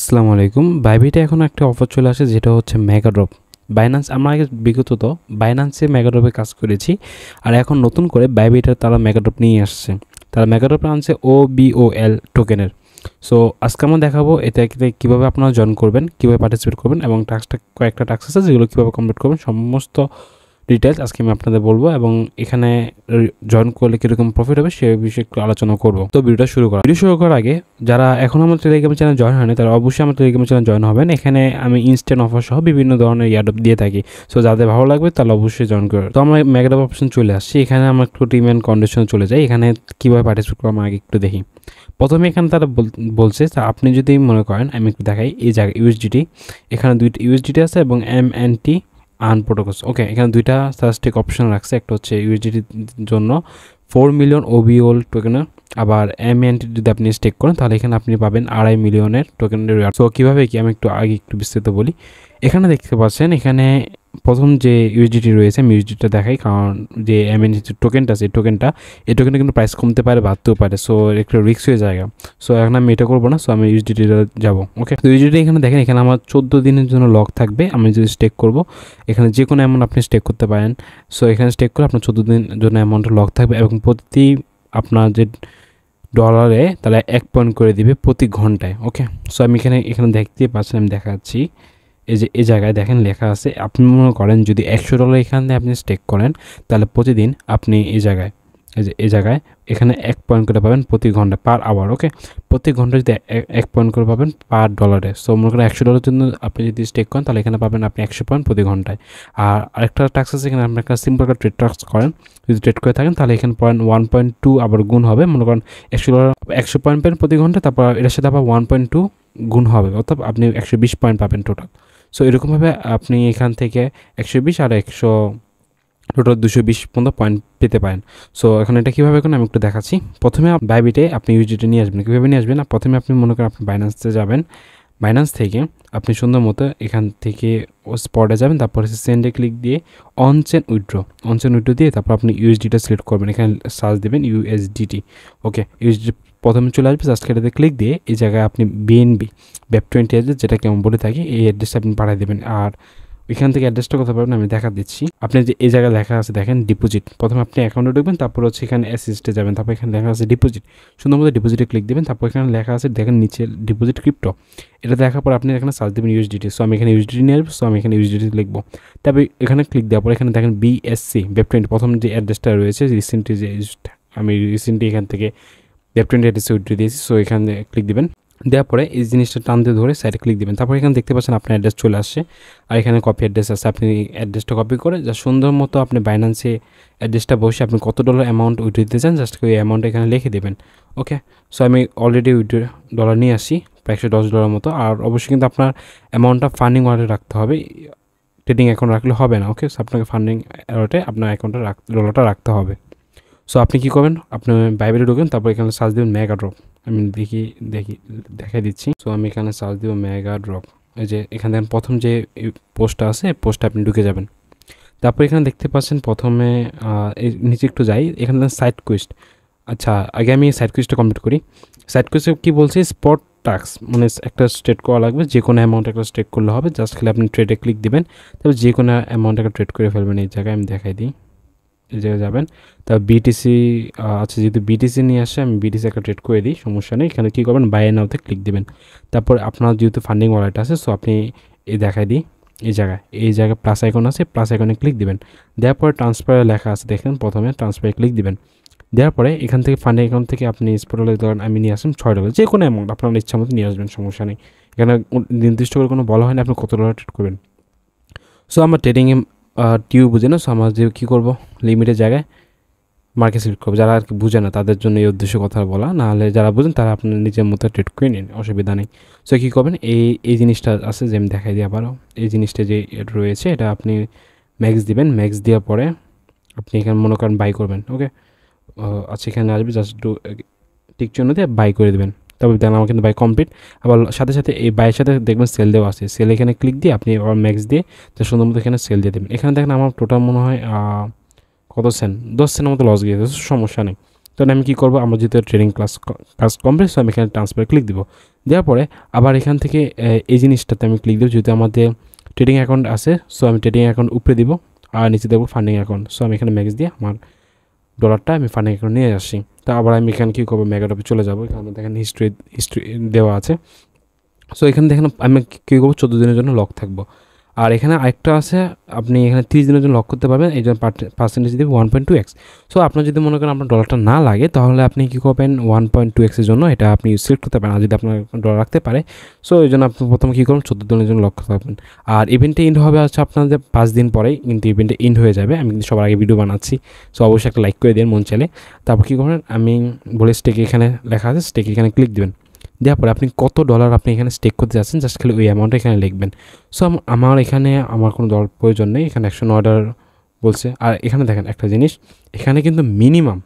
আসসালামু আলাইকুম। বাইবিটে এখন একটা অফার চলে আসে যেটা হচ্ছে মেগা ড্রপ। বাইন্যান্স আমরা আগে বিগত বাইন্যান্সে মেগা ড্রপে কাজ করেছি, আর এখন নতুন করে বাইবিটে তারা মেগা ড্রপ নিয়ে আসছে। তারা মেগা ড্রপ আনছে OBOL টোকেনের। সো আজকে আমরা দেখাবো এটাকে কীভাবে আপনারা জয়েন করবেন, কীভাবে পার্টিসিপেট করবেন এবং কয়েকটা টাস্ক আছে যেগুলো কীভাবে কমপ্লিট করবেন, সমস্ত ডিটেলস আজকে আমি আপনাদের বলবো এবং এখানে জয়েন করলে কীরকম প্রফিট হবে সে বিষয়ে একটু আলোচনা করবো। তো ভিডিও শুরু করার আগে যারা এখন আমার টেলিগ্রাম চ্যানেল জয়েন হয়নি তারা অবশ্যই আমার টেলিগ্রাম চ্যানেল জয়েন হবেন। এখানে আমি ইনস্ট্যান্ট অফার সহ বিভিন্ন ধরনের ইয়ারডপ দিয়ে থাকি। সো যাদের ভালো লাগবে তাহলে অবশ্যই জয়েন করবে। তো আমরা মেগাডপ অপশন চলে আসছি। এখানে আমরা একটু টিম অ্যান্ড কন্ডিশনে চলে যাই। এখানে কীভাবে পার্টিসিপেট করবো আমরা আগে একটু দেখি। প্রথমে এখানে তারা বলছে আপনি যদি মনে করেন, আমি একটু দেখাই এই জায়গায় ইউএসডিটি, এখানে দুইটা ইউএসডিটি আছে এবং MNT আর্ন প্রোটোকলস। ওকে, এখানে দুইটা সার্চটেক অপশন রাখছে। একটা হচ্ছে ইউএসডিটির জন্য 4 মিলিয়ন OBOL টোকেনের, আবার MNT যদি আপনি স্টেক করেন তাহলে এখানে আপনি পাবেন 2.5 মিলিয়নের টোকেনের রিওয়ার্ড। সো কীভাবে কি আমি একটু আগে একটু বিস্তারিত বলি। এখানে দেখতে পাচ্ছেন এখানে প্রথম যে ইউএসডিটি রয়েছে আমি ইউএসডিটা দেখাই, কারণ যে MNT টোকেনটা আছে এই টোকেনটা কিন্তু প্রাইস কমতে পারে বাড়তেও পারে। সো একটু রিস্ক হয়ে যায়। সো এখন আমি এটা করবো না। সো আমি ইউএসডিটিটা যাবো। ওকে, তো ইউএসডিটি এখানে দেখেন, এখানে আমার 14 দিনের জন্য লক থাকবে। আমি যদি স্টেক করবো এখানে যে কোনো অ্যামাউন্ট আপনি স্টেক করতে পারেন। সো এখানে স্টেক করে আপনার 14 দিনের জন্য অ্যামাউন্টটা লক থাকবে এবং প্রতি আপনার যে ডলারে তাহলে 1 পয়েন্ট করে দিবে প্রতি ঘন্টায়। ওকে, সো আমি এখানে দেখতেই পাচ্ছেন, আমি দেখাচ্ছি। এই যে এই জায়গায় দেখেন লেখা আছে, আপনি মনে করেন যদি $100 এখানে আপনি স্টেক করেন তাহলে প্রতিদিন আপনি এই জায়গায় এখানে 1 পয়েন্ট করে পাবেন প্রতি ঘন্টা পার আওয়ার। ওকে, প্রতি ঘন্টা যদি 1 পয়েন্ট করে পাবেন পার ডলারে। সো মনে করেন $100 জন্য আপনি যদি স্টেক করেন তাহলে এখানে পাবেন আপনি 100 পয়েন্ট প্রতি ঘন্টায়। আর আরেকটা টাস্ক আছে, এখানে আপনি একটা সিম্পল একটা ট্রেড টাস্ক করেন, যদি ট্রেড করে থাকেন তাহলে এখানে পয়েন্ট 1.2 আবার গুণ হবে। মনে করেন $100 পয়েন্ট পেন প্রতি ঘন্টা, তারপর এটার সাথে আবার 1.2 গুণ হবে, অর্থাৎ আপনি 120 পয়েন্ট পাবেন টোটাল। সো এরকমভাবে আপনি এখান থেকে 120 আর 100 টোটাল 220 পর্যন্ত পয়েন্ট পেতে পারেন। সো এখন এটা কীভাবে করেন আমি একটু দেখাচ্ছি। প্রথমে বাইবিটে আপনি ইউএসডিটি নিয়ে আসবেন। কীভাবে নিয়ে আসবেন? প্রথমে আপনি মনে করেন আপনি বাইন্যান্সে যাবেন। বাইন্যান্স থেকে আপনি সুন্দর মতো এখান থেকে স্পটে যাবেন, তারপর সেন্ডে ক্লিক দিয়ে অন চেন উইথড্র দিয়ে তারপর আপনি ইউএসডিটা সিলেক্ট করবেন। এখানে সার্চ দেবেন USDT। ওকে, ইউএসডি প্রথমে চলে আসবে। জাস্ট এটাতে ক্লিক দিয়ে এই জায়গায় আপনি BNB BEP20 অ্যাড্রেস, যেটাকে আমি বলে থাকি, এই অ্যাড্রেসটা আপনি পাঠিয়ে দেবেন। আর এখান থেকে অ্যাড্রেসটা কথা পাবেন আমি দেখা দিচ্ছি। আপনি যে এই জায়গায় লেখা আছে দেখেন ডিপোজিট, প্রথমে আপনি অ্যাকাউন্টে ঢুকবেন, তারপর হচ্ছে এখানে অ্যাসিস্টে যাবেন, তারপর এখানে লেখা আছে ডিপোজিট, সুন্দর মতো ডিপোজিটে ক্লিক দেবেন। তারপর এখানে লেখা আছে দেখেন নিচে ডিপোজিট ক্রিপ্টো, এটা দেখার পর আপনি এখানে সার্চ দেবেন USDT। সো আমি এখানে USDT নিয়ে আসবো। সো আমি এখানে USDT লিখবো, তারপর এখানে ক্লিক দেওয়ার পর এখানে দেখেন BSC BEP20 প্রথম যে অ্যাড্রেসটা রয়েছে রিসেন্টলি, যে আমি রিসেন্টলি এখান থেকে BEP20 অ্যাড্রেসে উইথড্র দিয়েছি। সো এখানে ক্লিক দেবেন, দেওয়ার পরে এই জিনিসটা টানতে ধরে সাইডে ক্লিক দেবেন। তারপর এখানে দেখতে পাচ্ছেন আপনার অ্যাড্রেস চলে আসছে, আর এখানে কপি অ্যাড্রেস আছে। আপনি অ্যাড্রেসটা কপি করে যা সুন্দর মতো আপনি বাইন্যান্সে অ্যাড্রেসটা বসে আপনি কত ডলার অ্যামাউন্ট উইথড্র দিতে চান জাস্ট ওই অ্যামাউন্ট এখানে লিখে দেবেন। ওকে, সো আমি অলরেডি উইথড্র ডলার নিয়ে আসি প্রায় $110 মতো। আর অবশ্যই কিন্তু আপনার অ্যামাউন্টটা ফান্ডিং ওয়ালেটে রাখতে হবে, ট্রেডিং অ্যাকাউন্ট রাখলে হবে না। ওকে, সো আপনাকে ফান্ডিং ওয়ালেটে আপনার অ্যাকাউন্টে ডলারটা রাখতে হবে। সো আপনি কী করবেন, আপনি বাইবিটে ঢুকবেন, তারপর এখানে সার্চ দেবেন মেগা ড্রপ। আমি দেখাই দিচ্ছি। সো আমি এখানে সার্চ দেবো মেগা ড্রপ। এই যে এখানে দেখেন প্রথম যে পোস্টটা আছে পোস্টটা আপনি ঢুকে যাবেন। তারপর এখানে দেখতে পাচ্ছেন প্রথমে নিচে একটু যাই, এখানে সাইড কুইস্ট। আচ্ছা, আগে আমি সাইড কুইস্টটা কমপ্লিট করি। সাইড কুইস্টে কী বলছি, স্পট টাস্ক, মানে একটা স্ট্রেট করা লাগবে, যে কোনো অ্যামাউন্ট একটা স্ট্রেট করলে হবে। জাস্ট খালি আপনি ট্রেডে ক্লিক দেবেন, তারপর যে কোনো অ্যামাউন্ট একটা ট্রেড করে ফেলবেন। এই জায়গায় আমি দেখাই দিই, এই জায়গায় যাবেন, তা BTC আছে, যেহেতু BTC নিয়ে আসে আমি BTC একটা ট্রেড করে দিই, সমস্যা নেই। এখানে কী করবেন, বাই নাওতে ক্লিক দেবেন। তারপর আপনার যেহেতু ফান্ডিং ওয়ালেট আছে, সো আপনি এই দেখাই দিই, এই জায়গায় প্লাস আইকন আছে, প্লাস আইকনে ক্লিক দিবেন। দেওয়ার পরে ট্রান্সফার লেখা আছে দেখেন, প্রথমে ট্রান্সফারে ক্লিক দিবেন। দেওয়ার পরে এখান থেকে ফান্ডিং অ্যাকাউন্ট থেকে আপনি স্পটলে ধরেন আমি নিয়ে আসলাম $6, যে কোনো অ্যামাউন্ট আপনার ইচ্ছা মতো নিয়ে আসবেন, সমস্যা নেই। এখানে নির্দিষ্ট করে কোনো বলা হয় না আপনি কত ডলার ট্রেড করবেন। সো আমার ট্রেডিংয়ে টিউ বুঝে না, সো আমার যে কী করবো, লিমিটের জায়গায় মার্কেট সিলেক্ট করবো। যারা আর কি বুঝে না তাদের জন্য এই উদ্দেশ্য কথা বলা, নাহলে যারা বুঝেন তারা আপনার নিজের মতো ট্রেড করে নিন, অসুবিধা নেই। সো কী করবেন, এই জিনিসটা আছে যে আমি দেখাই দিই আবারও, এই জিনিসটা যে রয়েছে এটা আপনি ম্যাক্স দিবেন। ম্যাক্স দেওয়ার পরে আপনি এখানে মনে করেন বাই করবেন। ওকে, আচ্ছা এখানে আসবে, জাস্ট টিক চিহ্ন দিয়ে বাই করে দেবেন। তারপর দেখেন আমার কিন্তু বাই কমপ্লিট। আবার সাথে সাথে এই বাইয়ের সাথে দেখবেন সেল দেওয়া আছে, সেল এখানে ক্লিক দিয়ে আপনি আবার ম্যাক্স দিয়ে সুন্দর মতো এখানে সেল দিয়ে দেবেন। এখানে দেখেন আমার টোটাল মনে হয় কত সেন্ট, 10 সেন্টের মতো লস গিয়েছে, সমস্যা নেই। তখন আমি কী করবো, আমার যেহেতু ট্রেডিং কাজ কমপ্লিট, সো আমি এখানে ট্রান্সফার ক্লিক দিব। দেওয়ার পরে আবার এখান থেকে এই জিনিসটাতে আমি ক্লিক দেবো, যেহেতু আমাদের ট্রেডিং অ্যাকাউন্ট আছে। সো আমি ট্রেডিং অ্যাকাউন্ট উপরে দিব আর নিচে দেবো ফান্ডিং অ্যাকাউন্ট। সো আমি এখানে ম্যাক্স দিয়ে আমার ডলারটা আমি ফান্ডিং অ্যাকাউন্ট নিয়ে আসছি। তো আবার আমি এখানে কী করবো, মেগাড্রপে চলে যাবো। এখানে দেখেন হিস্ট্রি দেওয়া আছে। সো এখানে দেখেন আমি কী করবো, 14 দিনের জন্য লক থাকবো। আর এখানে আরেকটা আছে, আপনি এখানে 30 দিনের জন্য লক করতে পারবেন। এই জন্য পার্সেন্টেজ দেবে 1.2x। সো আপনার যদি মনে করেন আপনার ডলারটা না লাগে, তাহলে আপনি কী করবেন, 1.2x এর জন্য এটা আপনি সিলেক্ট করতে পারেন। আর যদি আপনার ডলার রাখতে পারে, সো এই জন্য আপনি প্রথমে কী করবেন, 14 দিনের জন্য লক করতে পারবেন। আর ইভেন্টে ইন্ড হবে হচ্ছে আপনাদের 5 দিন পরেই কিন্তু ইভেন্টে ইন্ড হয়ে যাবে। আমি কিন্তু সবার আগে ভিডিও বানাচ্ছি, সো অবশ্যই একটা লাইক করে দিন মন চাইলে। তারপর কী করবেন, আমি বলে স্টেক এখানে লেখা আছে, স্টেক এখানে ক্লিক দেবেন। দেওয়ার পরে আপনি কত ডলার আপনি এখানে স্টেক করতে যাচ্ছেন, জাস্ট খালি ওই অ্যামাউন্টটা এখানে লিখবেন। সো আমার এখানে আমার কোনো ডলার প্রয়োজন নেই, এখানে 109 ডলার বলছে। আর এখানে দেখেন একটা জিনিস, এখানে কিন্তু মিনিমাম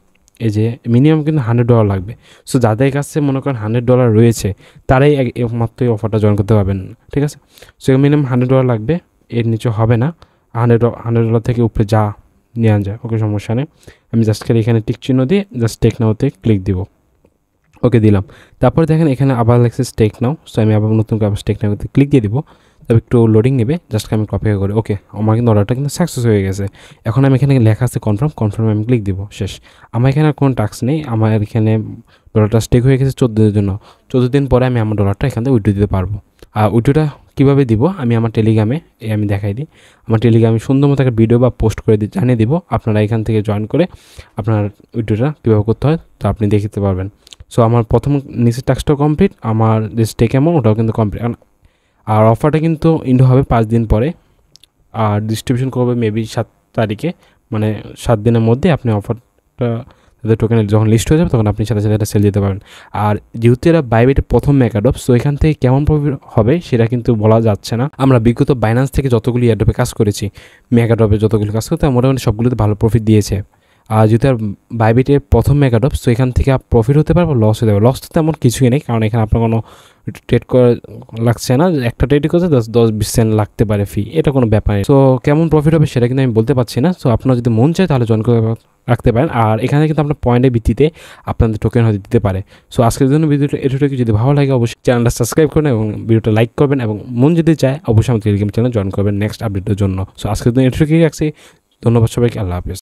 কিন্তু $100 লাগবে। সো যাদের কাছে মনে করেন $100 রয়েছে, তারাই একমাত্র এই অফারটা জয়েন করতে পারবেন, ঠিক আছে। সো মিনিমাম $100 লাগবে, এর নিচে হবে না। $100 থেকে উপরে যা নিয়ে আন যায়, ওকে, সমস্যা নেই। আমি জাস্ট খালি এখানে টিক চিহ্ন দিয়ে জাস্ট টেক নাওতে ক্লিক দিব, ওকে দিলাম। তারপরে দেখেন এখানে আবার লেখছে স্টেক নাও। সো আমি আবার নতুন করে স্টেক নাওতে ক্লিক দিয়ে দিব। তবে একটু লোডিং নেবে, জাস্ট আমি কপি করে, ওকে, আমার কিন্তু অর্ডারটা কিন্তু সাকসেস হয়ে গেছে। এখন আমি এখানে লেখা আছে কনফার্ম আমি ক্লিক দিব, শেষ। আমার এখানে আর কোনো টাস্ক নেই, আমার এখানে ডলারটা স্টেক হয়ে গেছে 14 দিনের জন্য। 14 দিন পরে আমি আমার ডলারটা এখান থেকে উইথড্র দিতে পারবো। আর উইথড্রটা কীভাবে দিব আমি আমার টেলিগ্রামে আমি দেখাই দিই। আমার টেলিগ্রামে সুন্দর মতো একটা ভিডিও বা পোস্ট করে জানিয়ে দিব। আপনারা এখান থেকে জয়েন করে আপনার উইথড্রটা কীভাবে করতে হয় তা আপনি দেখতে পারবেন। সো আমার প্রথম নিচের টাস্কটাও কমপ্লিট, আমার যে স্টেক অ্যামাউন্ট ওটাও কিন্তু কমপ্লিট। আর অফারটা কিন্তু ইন্ড হবে 5 দিন পরে, আর ডিস্ট্রিবিউশন করবে মেবি 7 তারিখে, মানে 7 দিনের মধ্যে আপনি অফারটা টোকেন যখন লিস্ট হয়ে যাবে তখন আপনি সাথে সাথে এটা সেল দিতে পারবেন। আর যেহেতু এরা বাইবিটের প্রথম মেগাড্রপ, সো এখান থেকে কেমন প্রফিট হবে সেটা কিন্তু বলা যাচ্ছে না। আমরা বিগত বাইন্যান্স থেকে যতগুলি এয়ারড্রপে কাজ করেছি, মেগাড্রপে যতগুলি কাজ করতে মোটামুটি সবগুলোতে ভালো প্রফিট দিয়েছে। আর যেহেতু আর বাইবিটের প্রথম মেগাড্রপ, সো এখান থেকে প্রফিট হতে পারবে, লস হতে পারবে। লস তো তেমন কিছুই নেই, কারণ এখানে আপনার কোনো ট্রেড করা লাগছে না। একটা ট্রেড করতে 10-20 সেন্ট লাগতে পারে ফি, এটা কোনো ব্যাপার নেই। সো কেমন প্রফিট হবে সেটা কিন্তু আমি বলতে পারছি না। সো আপনার যদি মন চায় তাহলে জয়েন করে রাখতে পারেন। আর এখানে কিন্তু আপনার পয়েন্টের ভিত্তিতে আপনাদের টোকেন হয়তো দিতে পারে। সো আজকের জন্য ভিডিওটা এটুকু, যদি ভালো লাগে অবশ্যই চ্যানেলটা সাবস্ক্রাইব করবেন এবং ভিডিওটা লাইক করবেন, এবং মন যদি চায় অবশ্যই আমাদের টেলিগ্রাম চ্যানেল জয়েন করবেন নেক্সট আপডেটের জন্য। সো আজকের জন্য এটুকুই রাখছি। ধন্যবাদ সবাইকে, আল্লাহ হাফেজ।